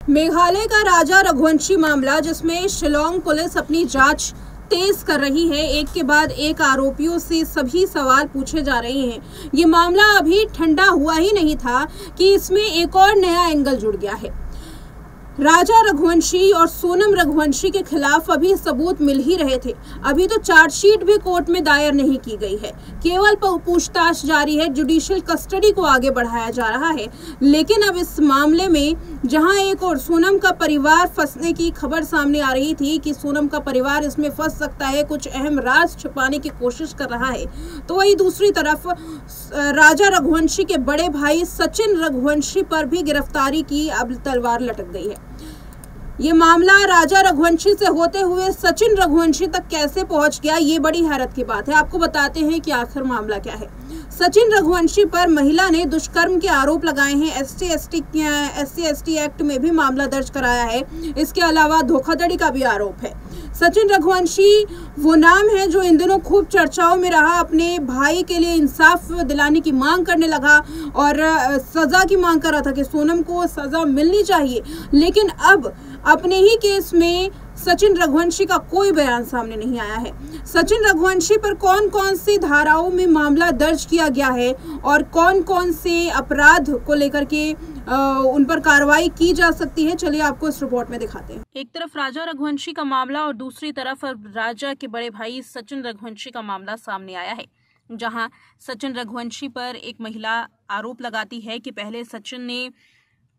मेघालय का राजा रघुवंशी मामला, जिसमें शिलोंग पुलिस अपनी जांच तेज कर रही है। एक के बाद एक आरोपियों से सभी सवाल पूछे जा रहे हैं। ये मामला अभी ठंडा हुआ ही नहीं था कि इसमें एक और नया एंगल जुड़ गया है। राजा रघुवंशी और सोनम रघुवंशी के खिलाफ अभी सबूत मिल ही रहे थे। अभी तो चार्जशीट भी कोर्ट में दायर नहीं की गई है, केवल पूछताछ जारी है। जुडिशियल कस्टडी को आगे बढ़ाया जा रहा है। लेकिन अब इस मामले में जहां एक और सोनम का परिवार फंसने की खबर सामने आ रही थी कि सोनम का परिवार इसमें फंस सकता है, कुछ अहम राज छुपाने की कोशिश कर रहा है, तो वही दूसरी तरफ राजा रघुवंशी के बड़े भाई सचिन रघुवंशी पर भी गिरफ्तारी की अब तलवार लटक गई है। ये मामला राजा रघुवंशी से होते हुए सचिन रघुवंशी तक कैसे पहुंच गया, ये बड़ी हैरत की बात है। आपको बताते हैं कि आखिर मामला क्या है। सचिन रघुवंशी पर महिला ने दुष्कर्म के आरोप लगाए हैं। SC/ST एक्ट में भी मामला दर्ज कराया है। इसके अलावा धोखाधड़ी का भी आरोप है। सचिन रघुवंशी वो नाम है जो इन दिनों खूब चर्चाओं में रहा। अपने भाई के लिए इंसाफ दिलाने की मांग करने लगा और सजा की मांग कर रहा था कि सोनम को सजा मिलनी चाहिए। लेकिन अब अपने ही केस में सचिन रघुवंशी का कोई बयान सामने नहीं आया है। सचिन रघुवंशी पर कौन कौन सी धाराओं में मामला दर्ज किया गया है और कौन कौन से अपराध को लेकर के उन पर कार्रवाई की जा सकती है, चलिए आपको इस रिपोर्ट में दिखाते हैं। एक तरफ राजा रघुवंशी का मामला और दूसरी तरफ राजा के बड़े भाई सचिन रघुवंशी का मामला सामने आया है, जहां सचिन रघुवंशी पर एक महिला आरोप लगाती है कि पहले सचिन ने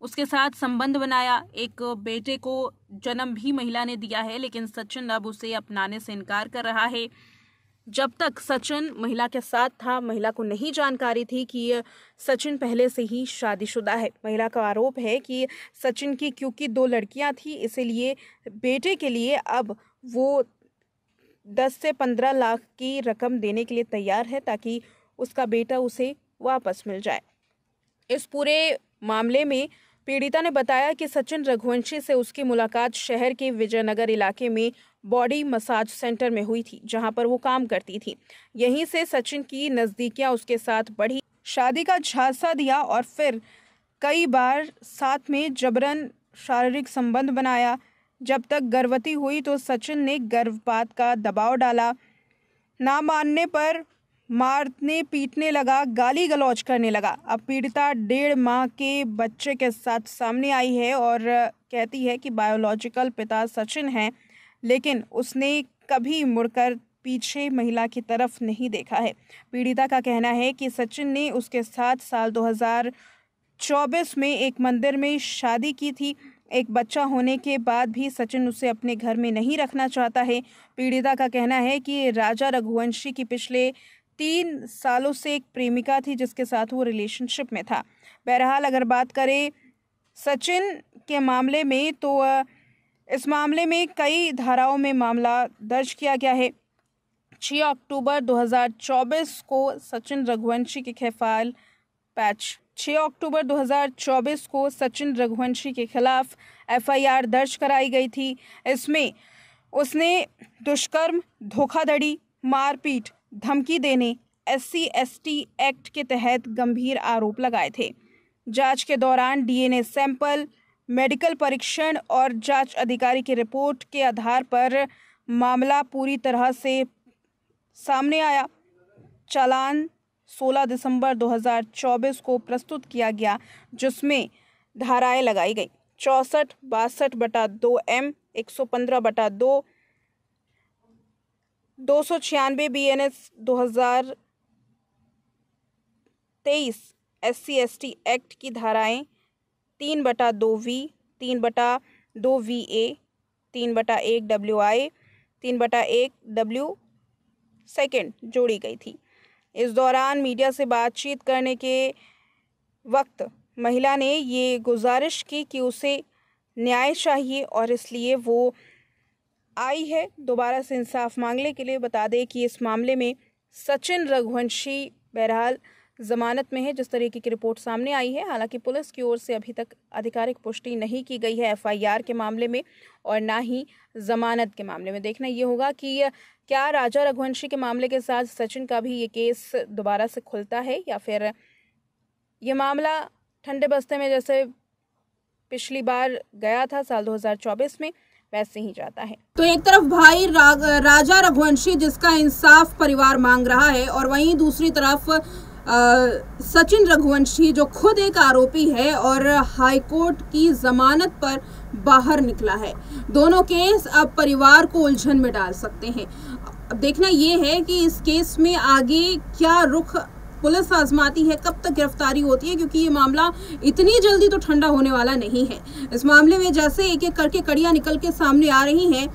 उसके साथ संबंध बनाया, एक बेटे को जन्म भी महिला ने दिया है, लेकिन सचिन अब उसे अपनाने से इनकार कर रहा है। जब तक सचिन महिला के साथ था, महिला को नहीं जानकारी थी कि सचिन पहले से ही शादीशुदा है। महिला का आरोप है कि सचिन की क्योंकि 2 लड़कियां थी, इसीलिए बेटे के लिए अब वो 10 से 15 लाख की रकम देने के लिए तैयार है ताकि उसका बेटा उसे वापस मिल जाए। इस पूरे मामले में पीड़िता ने बताया कि सचिन रघुवंशी से उसकी मुलाकात शहर के विजयनगर इलाके में बॉडी मसाज सेंटर में हुई थी, जहां पर वो काम करती थी। यहीं से सचिन की नज़दीकियां उसके साथ बढ़ी, शादी का झांसा दिया और फिर कई बार साथ में जबरन शारीरिक संबंध बनाया। जब तक गर्भवती हुई तो सचिन ने गर्भपात का दबाव डाला। ना मानने पर मारने पीटने लगा, गाली गलौज करने लगा। अब पीड़िता 1.5 माह के बच्चे के साथ सामने आई है और कहती है कि बायोलॉजिकल पिता सचिन है, लेकिन उसने कभी मुड़कर पीछे महिला की तरफ नहीं देखा है। पीड़िता का कहना है कि सचिन ने उसके साथ साल 2024 में एक मंदिर में शादी की थी। एक बच्चा होने के बाद भी सचिन उसे अपने घर में नहीं रखना चाहता है। पीड़िता का कहना है कि राजा रघुवंशी की पिछले 3 सालों से एक प्रेमिका थी जिसके साथ वो रिलेशनशिप में था। बहरहाल अगर बात करें सचिन के मामले में तो इस मामले में कई धाराओं में मामला दर्ज किया गया है। 6 अक्टूबर 2024 को सचिन रघुवंशी के खिलाफ 6 अक्टूबर 2024 को सचिन रघुवंशी के खिलाफ FIR दर्ज कराई गई थी। इसमें उसने दुष्कर्म, धोखाधड़ी, मारपीट, धमकी देने, SC/ST एक्ट के तहत गंभीर आरोप लगाए थे। जांच के दौरान DNA सैंपल, मेडिकल परीक्षण और जांच अधिकारी की रिपोर्ट के आधार पर मामला पूरी तरह से सामने आया। चालान 16 दिसंबर 2024 को प्रस्तुत किया गया, जिसमें धाराएं लगाई गई 64/62M, 115/2, 296 BNS 2023 SC/ST एक्ट की धाराएं 3/2V, 3/2VA, 3/1WI, 3/1W second जोड़ी गई थी। इस दौरान मीडिया से बातचीत करने के वक्त महिला ने ये गुजारिश की कि उसे न्याय चाहिए और इसलिए वो आई है दोबारा से इंसाफ मांगने के लिए। बता दें कि इस मामले में सचिन रघुवंशी बहरहाल जमानत में है, जिस तरीके की रिपोर्ट सामने आई है। हालांकि पुलिस की ओर से अभी तक आधिकारिक पुष्टि नहीं की गई है FIR के मामले में और ना ही जमानत के मामले में। देखना ये होगा कि क्या राजा रघुवंशी के मामले के साथ सचिन का भी ये केस दोबारा से खुलता है या फिर ये मामला ठंडे बस्ते में जैसे पिछली बार गया था साल 2024 में, वैसे ही जाता है। तो एक तरफ भाई राजा रघुवंशी जिसका इंसाफ परिवार मांग रहा है, और वहीं दूसरी तरफ सचिन रघुवंशी जो खुद एक आरोपी है और हाईकोर्ट की जमानत पर बाहर निकला है। दोनों केस अब परिवार को उलझन में डाल सकते हैं। अब देखना ये है कि इस केस में आगे क्या रुख पुलिस आजमाती है, कब तक गिरफ्तारी होती है, क्योंकि ये मामला इतनी जल्दी तो ठंडा होने वाला नहीं है। इस मामले में जैसे एक एक करके कड़ियां निकल के सामने आ रही हैं,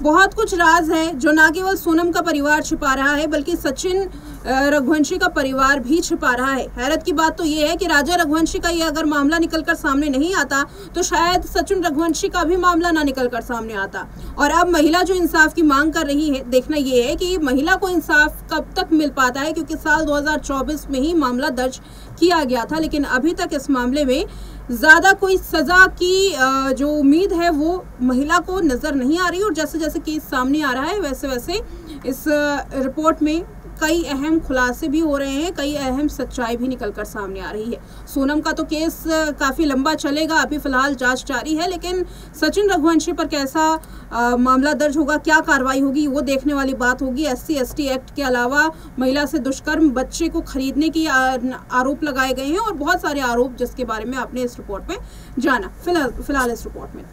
बहुत कुछ राज है जो ना केवल सोनम का परिवार छिपा रहा है बल्कि सचिन रघुवंशी का परिवार भी छिपा रहा है। हैरत की बात तो ये है कि राजा रघुवंशी का ये अगर मामला निकलकर सामने नहीं आता तो शायद सचिन रघुवंशी का भी मामला ना निकलकर सामने आता। और अब महिला जो इंसाफ की मांग कर रही है, देखना ये है कि महिला को इंसाफ कब तक मिल पाता है, क्योंकि साल 2024 में ही मामला दर्ज किया गया था, लेकिन अभी तक इस मामले में ज़्यादा कोई सज़ा की जो उम्मीद है वो महिला को नज़र नहीं आ रही। और जैसे जैसे केस सामने आ रहा है वैसे वैसे इस रिपोर्ट में कई अहम खुलासे भी हो रहे हैं, कई अहम सच्चाई भी निकलकर सामने आ रही है। सोनम का तो केस काफ़ी लंबा चलेगा, अभी फ़िलहाल जांच जारी है, लेकिन सचिन रघुवंशी पर कैसा मामला दर्ज होगा, क्या कार्रवाई होगी, वो देखने वाली बात होगी। SC/ST एक्ट के अलावा महिला से दुष्कर्म, बच्चे को खरीदने की आरोप लगाए गए हैं और बहुत सारे आरोप जिसके बारे में आपने इस रिपोर्ट में जाना। फिलहाल इस रिपोर्ट में